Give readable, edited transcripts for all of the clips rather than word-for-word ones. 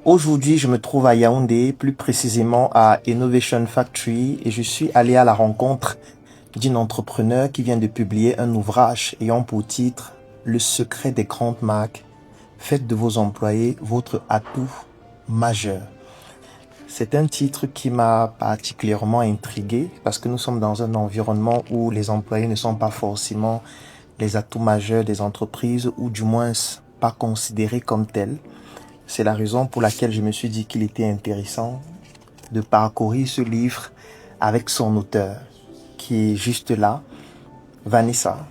Aujourd'hui, je me trouve à Yaoundé, plus précisément à Innovation Factory, et je suis allé à la rencontre d'une entrepreneur qui vient de publier un ouvrage ayant pour titre Le secret des grandes marques. Faites de vos employés votre atout majeur. C'est un titre qui m'a particulièrement intrigué parce que nous sommes dans un environnement où les employés ne sont pas forcément les atouts majeurs des entreprises, ou du moins pas considérés comme tels. C'est la raison pour laquelle je me suis dit qu'il était intéressant de parcourir ce livre avec son auteur, qui est juste là. Vanessa,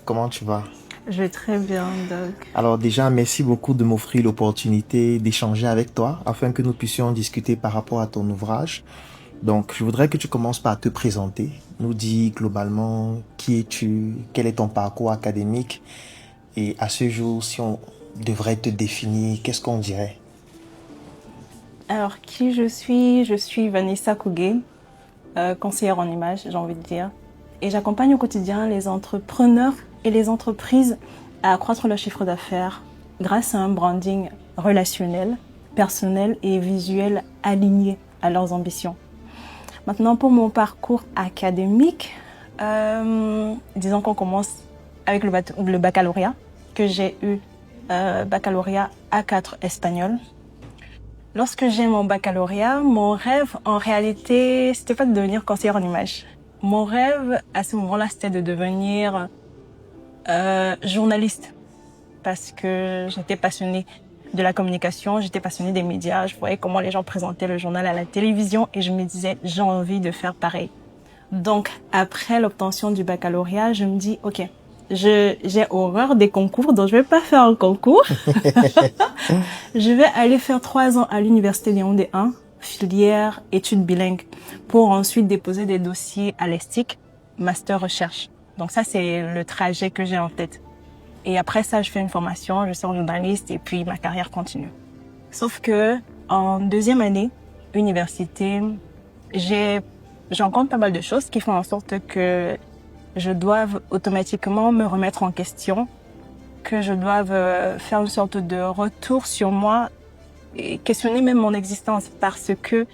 comment tu vas? Je vais très bien, Doc. Alors déjà, merci beaucoup de m'offrir l'opportunité d'échanger avec toi afin que nous puissions discuter par rapport à ton ouvrage. Donc, je voudrais que tu commences par te présenter, nous dire globalement qui es-tu, quel est ton parcours académique, et à ce jour, si on devrait te définir, qu'est-ce qu'on dirait? Alors, qui je suis? Je suis Vanessa Kougué, conseillère en images, j'ai envie de dire. Et j'accompagne au quotidien les entrepreneurs et les entreprises à accroître leur chiffre d'affaires grâce à un branding relationnel, personnel et visuel aligné à leurs ambitions. Maintenant, pour mon parcours académique, disons qu'on commence avec le baccalauréat que j'ai eu. Baccalauréat A4 espagnol. Lorsque j'ai mon baccalauréat, mon rêve, en réalité, c'était pas de devenir conseillère en images. Mon rêve, à ce moment-là, c'était de devenir journaliste. Parce que j'étais passionnée de la communication, j'étais passionnée des médias, je voyais comment les gens présentaient le journal à la télévision et je me disais, j'ai envie de faire pareil. Donc, après l'obtention du baccalauréat, je me dis, ok, j'ai horreur des concours, donc je vais pas faire un concours. Je vais aller faire 3 ans à l'université de Yaoundé 1, filière études bilingues, pour ensuite déposer des dossiers à l'ESTIC, master recherche. Donc ça, c'est le trajet que j'ai en tête. Et après ça, je fais une formation, je sors journaliste et puis ma carrière continue. Sauf que en deuxième année, université, j'ai rencontre pas mal de choses qui font en sorte que je doive automatiquement me remettre en question, que je doive faire une sorte de retour sur moi et questionner même mon existence, parce que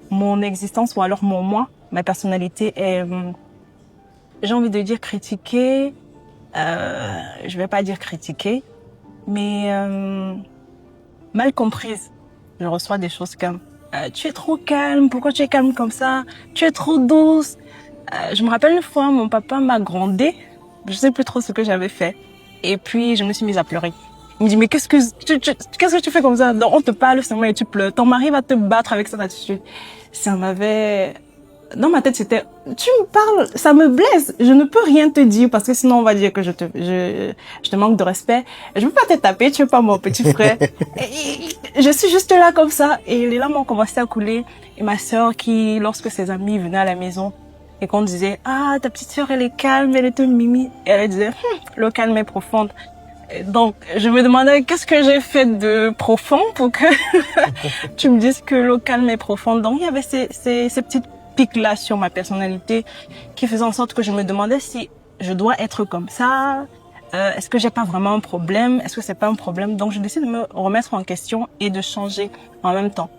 mon existence, ou alors mon moi, ma personnalité est, j'ai envie de dire critiquée, je vais pas dire critiquée, mais mal comprise. Je reçois des choses comme tu es trop calme, pourquoi tu es calme comme ça? Tu es trop douce. Je me rappelle une fois, mon papa m'a grondée. Je sais plus trop ce que j'avais fait. Et puis, je me suis mise à pleurer. Il me dit, mais qu'est-ce que tu fais comme ça? On te parle seulement et tu pleures. Ton mari va te battre avec cette attitude. Ça m'avait... Dans ma tête, c'était, tu me parles, ça me blesse. Je ne peux rien te dire parce que sinon on va dire que je te manque de respect. Je veux pas te taper, tu es pas mon petit frère. Et je suis juste là comme ça. Et les larmes ont commencé à couler. Et ma sœur qui, lorsque ses amis venaient à la maison, et qu'on disait, ah, ta petite sœur, elle est calme, elle est une mimi. Et elle disait, le calme est profonde. Et donc, je me demandais, qu'est-ce que j'ai fait de profond pour que tu me dises que le calme est profond. Donc, il y avait ces petites pics-là sur ma personnalité qui faisaient en sorte que je me demandais si je dois être comme ça. Est-ce que j'ai pas vraiment un problème? Est-ce que c'est pas un problème? Donc, je décide de me remettre en question et de changer en même temps.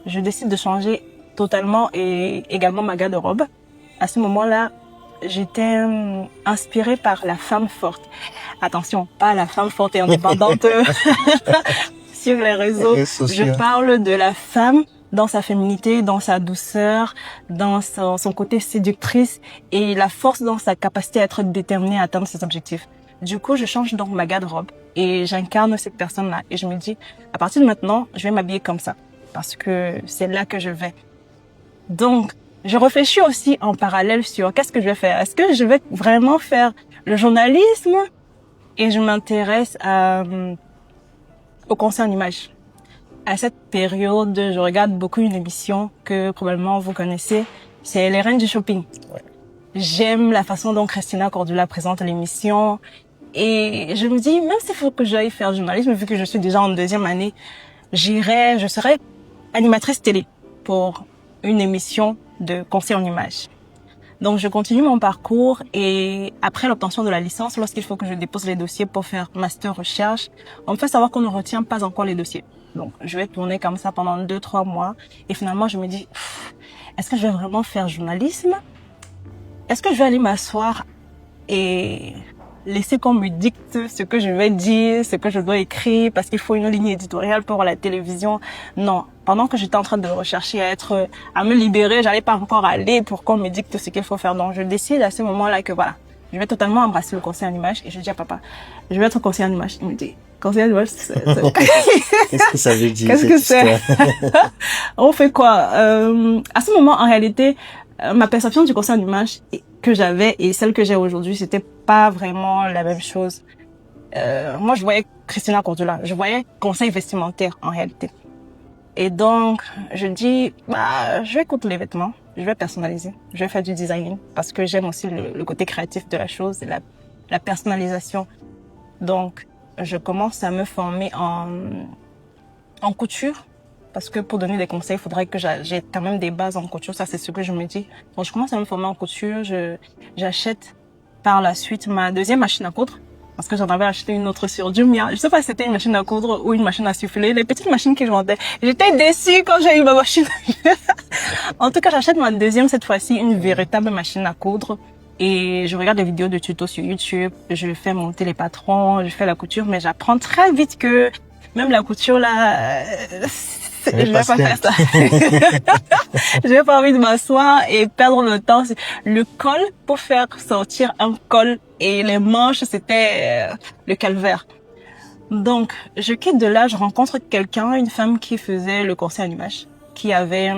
Je décide de changer totalement et également ma garde-robe. À ce moment-là, j'étais inspirée par la femme forte. Attention, pas la femme forte et indépendante sur les réseaux. Je parle de la femme dans sa féminité, dans sa douceur, dans son côté séductrice et la force dans sa capacité à être déterminée à atteindre ses objectifs. Du coup, je change donc ma garde-robe et j'incarne cette personne-là. Et je me dis, à partir de maintenant, je vais m'habiller comme ça parce que c'est là que je vais. Donc, je réfléchis aussi en parallèle sur qu'est-ce que je vais faire. Est-ce que je vais vraiment faire le journalisme? Et je m'intéresse au conseil en images. À cette période, je regarde beaucoup une émission que probablement vous connaissez. C'est Les Reines du Shopping. Ouais. J'aime la façon dont Christina Cordula présente l'émission. Et je me dis, même s'il faut que j'aille faire du journalisme, vu que je suis déjà en deuxième année, je serai animatrice télé pour une émission de conseil en images. Donc, je continue mon parcours et après l'obtention de la licence, lorsqu'il faut que je dépose les dossiers pour faire master recherche, on me fait savoir qu'on ne retient pas encore les dossiers. Donc, je vais tourner comme ça pendant 2-3 mois. Et finalement, je me dis, est-ce que je vais vraiment faire journalisme? Est-ce que je vais aller m'asseoir et laisser qu'on me dicte ce que je vais dire, ce que je dois écrire, parce qu'il faut une ligne éditoriale pour la télévision? Non. Pendant que j'étais en train de rechercher à me libérer, j'allais pas encore aller pour qu'on me dicte ce qu'il faut faire. Donc, je décide à ce moment-là que voilà, je vais totalement embrasser le conseil en image. Et je dis à papa, je vais être conseiller en image. Il me dit, conseiller en image, qu'est-ce que ça veut dire? Qu'est-ce que c'est? On fait quoi? À ce moment, en réalité, ma perception du conseil en image que j'avais et celle que j'ai aujourd'hui, c'était pas vraiment la même chose. Moi, je voyais Christina Cordula, je voyais conseil vestimentaire en réalité. Et donc, je dis, je vais coudre les vêtements, je vais personnaliser, je vais faire du design parce que j'aime aussi le côté créatif de la chose, et la personnalisation. Donc, je commence à me former en couture. Parce que pour donner des conseils, il faudrait que j'ai quand même des bases en couture. Ça, c'est ce que je me dis. Donc, je commence à me former en couture. J'achète par la suite ma deuxième machine à coudre. Parce que j'en avais acheté une autre sur Jumia. Je sais pas si c'était une machine à coudre ou une machine à souffler. Les petites machines qu'ils vendaient. J'étais déçue quand j'ai eu ma machine. En tout cas, j'achète ma deuxième, cette fois-ci, une véritable machine à coudre. Et je regarde des vidéos de tutos sur YouTube. Je fais monter les patrons. Je fais la couture. Mais j'apprends très vite que même la couture, là, je vais pas faire ça. J'ai pas envie de m'asseoir et perdre le temps. Le col, pour faire sortir un col et les manches, c'était le calvaire. Donc, je quitte de là, je rencontre quelqu'un, une femme qui faisait le conseil en image, qui avait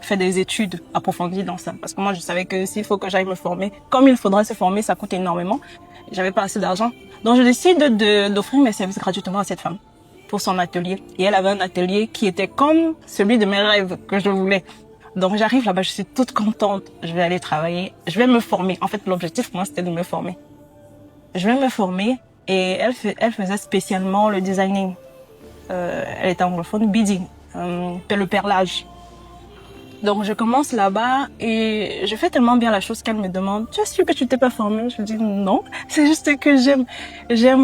fait des études approfondies dans ça. Parce que moi, je savais que s'il faut que j'aille me former, comme il faudrait se former, ça coûte énormément. J'avais pas assez d'argent. Donc, je décide d'offrir mes services gratuitement à cette femme pour son atelier. Et elle avait un atelier qui était comme celui de mes rêves que je voulais. Donc j'arrive là-bas, je suis toute contente. Je vais aller travailler, je vais me former. En fait, l'objectif pour moi, c'était de me former. Je vais me former et elle faisait spécialement le designing. Elle était anglophone, beading, le perlage. Donc je commence là-bas et je fais tellement bien la chose qu'elle me demande, tu es sûre que tu t'es pas formée? Je lui dis non, c'est juste que j'aime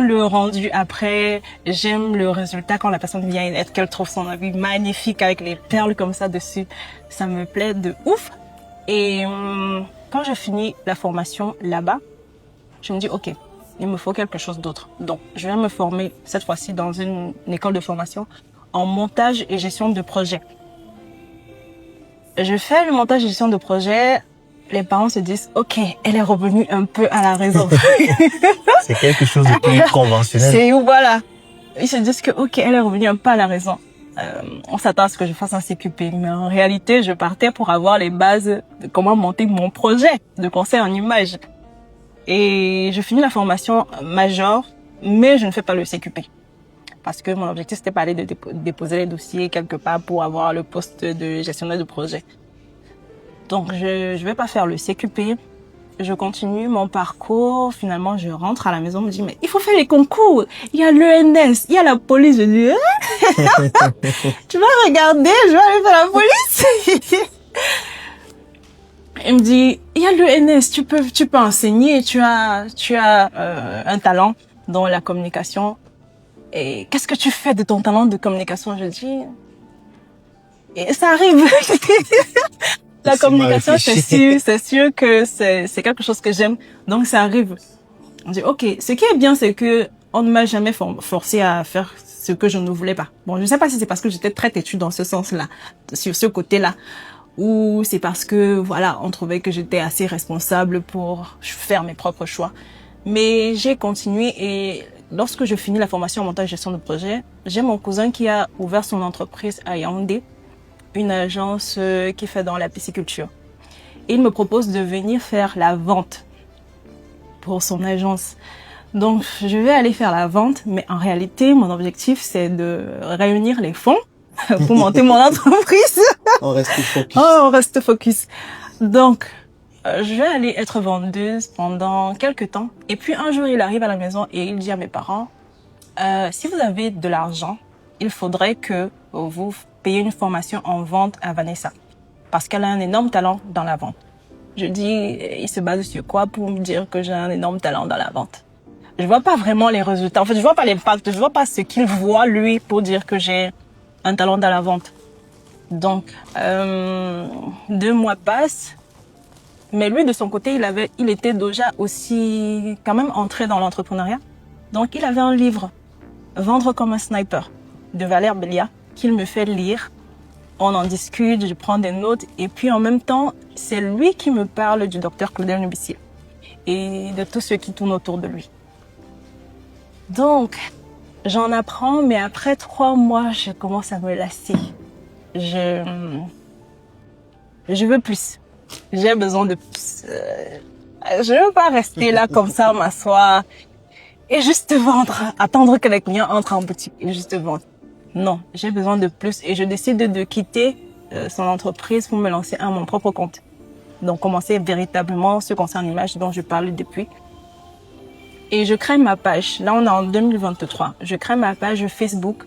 le rendu après, j'aime le résultat quand la personne vient et qu'elle trouve son habit magnifique avec les perles comme ça dessus. Ça me plaît de ouf. Et quand je finis la formation là-bas, je me dis ok, il me faut quelque chose d'autre. Donc je vais me former cette fois-ci dans une école de formation en montage et gestion de projet. Je fais le montage et gestion de projet. Les parents se disent, ok, elle est revenue un peu à la raison. C'est quelque chose de plus conventionnel. Voilà. Ils se disent que, ok, elle est revenue un peu à la raison. On s'attend à ce que je fasse un CQP. Mais en réalité, je partais pour avoir les bases de comment monter mon projet de conseil en image. Et je finis la formation major, mais je ne fais pas le CQP. Parce que mon objectif, c'était pas aller de déposer les dossiers quelque part pour avoir le poste de gestionnaire de projet. Donc, je vais pas faire le CQP. Je continue mon parcours. Finalement, je rentre à la maison, on me dit, mais il faut faire les concours. Il y a l'ENS, il y a la police. Je dis, tu vas regarder, je vais aller faire la police. Il me dit, il y a l'ENS, tu peux enseigner, tu as un talent dans la communication. Et qu'est-ce que tu fais de ton talent de communication? Je dis, et ça arrive. La communication, c'est sûr que c'est quelque chose que j'aime. Donc, ça arrive. On dit, ok, ce qui est bien, c'est que on ne m'a jamais forcé à faire ce que je ne voulais pas. Bon, je ne sais pas si c'est parce que j'étais très têtue dans ce sens-là, sur ce côté-là, ou c'est parce que, voilà, on trouvait que j'étais assez responsable pour faire mes propres choix. Mais j'ai continué et lorsque je finis la formation en montage et gestion de projet, j'ai mon cousin qui a ouvert son entreprise à Yaoundé, une agence qui fait dans la pisciculture. Il me propose de venir faire la vente pour son agence. Donc, je vais aller faire la vente, mais en réalité, mon objectif, c'est de réunir les fonds pour monter mon entreprise. On reste focus. Oh, on reste focus. Donc, je vais aller être vendeuse pendant quelques temps. Et puis, un jour, il arrive à la maison et il dit à mes parents, si vous avez de l'argent, il faudrait que vous payiez une formation en vente à Vanessa. Parce qu'elle a un énorme talent dans la vente. Je dis, il se base sur quoi pour me dire que j'ai un énorme talent dans la vente? Je vois pas vraiment les résultats. En fait, je vois pas l'impact. Je vois pas ce qu'il voit, lui, pour dire que j'ai un talent dans la vente. Donc, 2 mois passent. Mais lui, de son côté, il était déjà aussi quand même entré dans l'entrepreneuriat. Donc, il avait un livre, Vendre comme un sniper, de Valère Béliat, qu'il me fait lire. On en discute, je prends des notes. Et puis, en même temps, c'est lui qui me parle du docteur Claudel Nubissier et de tous ceux qui tournent autour de lui. Donc, j'en apprends, mais après 3 mois, je commence à me lasser. Je veux plus. J'ai besoin de plus. Je veux pas rester là comme ça, m'asseoir et juste vendre, attendre que les clients entrent en boutique et juste vendre. Non, j'ai besoin de plus et je décide de quitter son entreprise pour me lancer à mon propre compte. Donc commencer véritablement ce concert image dont je parle depuis. Et je crée ma page. Là, on est en 2023. Je crée ma page Facebook.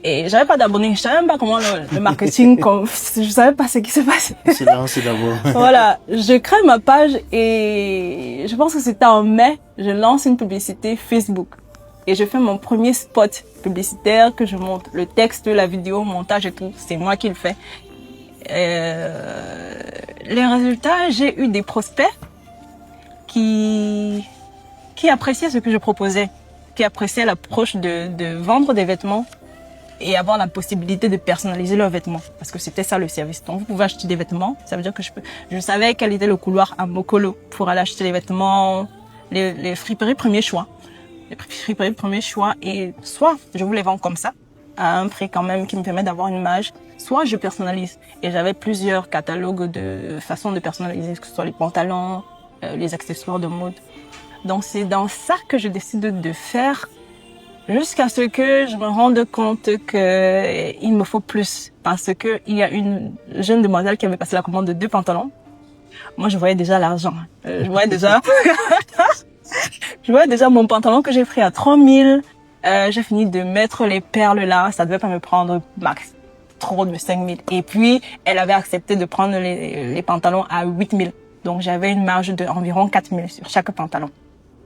Et j'avais pas d'abonnés, je savais même pas comment le marketing, je savais pas ce qui se passait. C'est lancé d'abord. Voilà, je crée ma page et je pense que c'était en mai, je lance une publicité Facebook. Et je fais mon premier spot publicitaire que je monte. Le texte, la vidéo, montage et tout, c'est moi qui le fais. Les résultats, j'ai eu des prospects qui appréciaient ce que je proposais, qui appréciaient l'approche de vendre des vêtements et avoir la possibilité de personnaliser leurs vêtements. Parce que c'était ça le service. Donc, vous pouvez acheter des vêtements. Ça veut dire que je savais quel était le couloir à Mokolo pour aller acheter les vêtements, les friperies premier choix. Les friperies premier choix. Et soit je vous les vends comme ça, à un prix quand même qui me permet d'avoir une marge, soit je personnalise. Et j'avais plusieurs catalogues de façons de personnaliser, que ce soit les pantalons, les accessoires de mode. Donc, c'est dans ça que je décide de faire jusqu'à ce que je me rende compte que il me faut plus. Parce que il y a une jeune demoiselle qui avait passé la commande de 2 pantalons. Moi, je voyais déjà l'argent. Je voyais déjà mon pantalon que j'ai pris à 3000. J'ai fini de mettre les perles là. Ça devait pas me prendre max trop de 5000. Et puis, elle avait accepté de prendre les pantalons à 8000. Donc, j'avais une marge de environ 4000 sur chaque pantalon.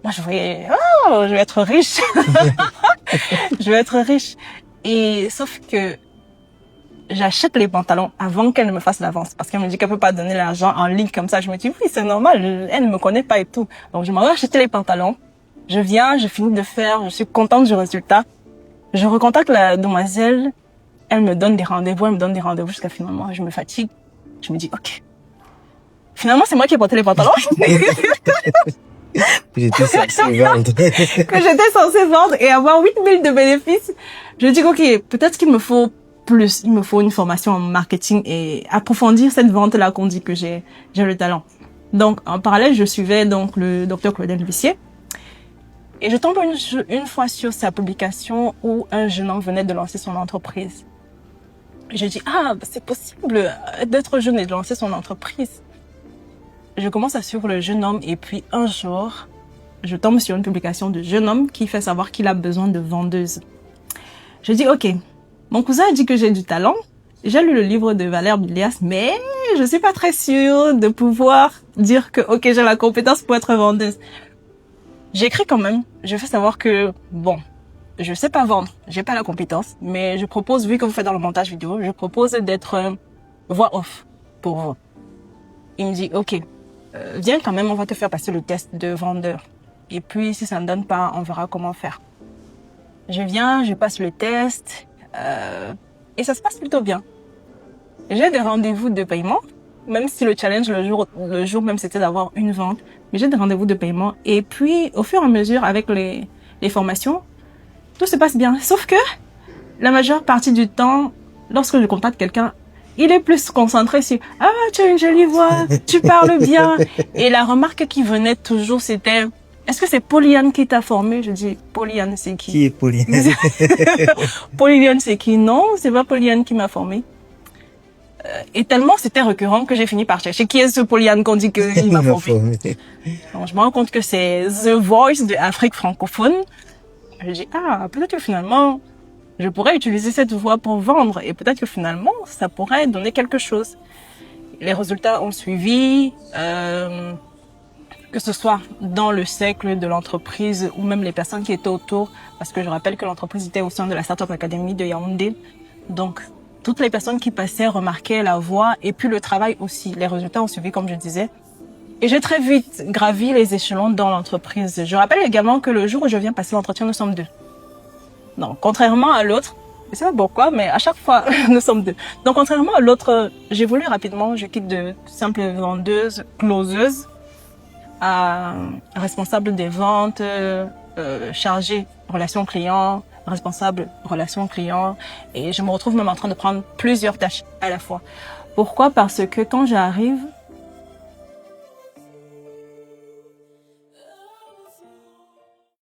Moi, je voyais, oh, je vais être riche. Je vais être riche. Et sauf que j'achète les pantalons avant qu'elle ne me fasse l'avance. Parce qu'elle me dit qu'elle peut pas donner l'argent en ligne comme ça. Je me dis, oui, c'est normal. Elle ne me connaît pas et tout. Donc, je m'en vais acheter les pantalons. Je viens, je finis de faire. Je suis contente du résultat. Je recontacte la demoiselle. Elle me donne des rendez-vous. Jusqu'à finalement, je me fatigue. Je me dis, OK. Finalement, c'est moi qui ai porté les pantalons. Que j'étais censée vendre et avoir 8000 de bénéfices. Je dis, OK, peut-être qu'il me faut plus. Il me faut une formation en marketing et approfondir cette vente-là qu'on dit que j'ai le talent. Donc, en parallèle, je suivais donc le docteur Claudel Nubissier. Et je tombe une fois sur sa publication où un jeune homme venait de lancer son entreprise. Je dis, c'est possible d'être jeune et de lancer son entreprise. Je commence à suivre le jeune homme et puis un jour, je tombe sur une publication de jeune homme qui fait savoir qu'il a besoin de vendeuses. Je dis, OK, mon cousin a dit que j'ai du talent. J'ai lu le livre de Valère Béliat, mais je suis pas très sûre de pouvoir dire que, OK, j'ai la compétence pour être vendeuse. J'écris quand même. Je fais savoir que, bon, je sais pas vendre, j'ai pas la compétence, mais je propose, vu que vous faites dans le montage vidéo, je propose d'être voix off pour vous. Il me dit, OK, viens quand même, on va te faire passer le test de vendeur. Et puis, si ça ne donne pas, on verra comment faire. Je viens, je passe le test, et ça se passe plutôt bien. J'ai des rendez-vous de paiement, même si le challenge le jour même c'était d'avoir une vente, mais j'ai des rendez-vous de paiement. Et puis, au fur et à mesure, avec les formations, tout se passe bien. Sauf que, la majeure partie du temps, lorsque je contacte quelqu'un, il est plus concentré sur « Ah, tu as une jolie voix, tu parles bien ». Et la remarque qui venait toujours, c'était « Est-ce que c'est Polyane qui t'a formé ?» Je dis « Polyane, c'est qui ?» Qui est Polyane? Polyane, c'est qui? Non, c'est pas Polyane qui m'a formé. Et tellement c'était récurrent que j'ai fini par chercher qui est ce Polyane qu'on dit qu'il m'a formé. Donc, je me rends compte que c'est The Voice de Afrique francophone. Je dis « peut-être que finalement, je pourrais utiliser cette voix pour vendre et peut-être que finalement, ça pourrait donner quelque chose. » Les résultats ont suivi, que ce soit dans le cercle de l'entreprise ou même les personnes qui étaient autour, parce que je rappelle que l'entreprise était au sein de la Startup Academy de Yaoundé. Donc, toutes les personnes qui passaient remarquaient la voix et puis le travail aussi. Les résultats ont suivi, comme je disais. Et j'ai très vite gravi les échelons dans l'entreprise. Je rappelle également que le jour où je viens passer l'entretien, nous sommes 2. Donc, contrairement à l'autre, je sais pas pourquoi, mais à chaque fois, nous sommes 2. Donc, contrairement à l'autre, j'évolue rapidement. Je quitte de simple vendeuse, closeuse, à responsable des ventes, chargée relations clients, responsable relations clients. Et je me retrouve même en train de prendre plusieurs tâches à la fois. Pourquoi? Parce que quand j'arrive,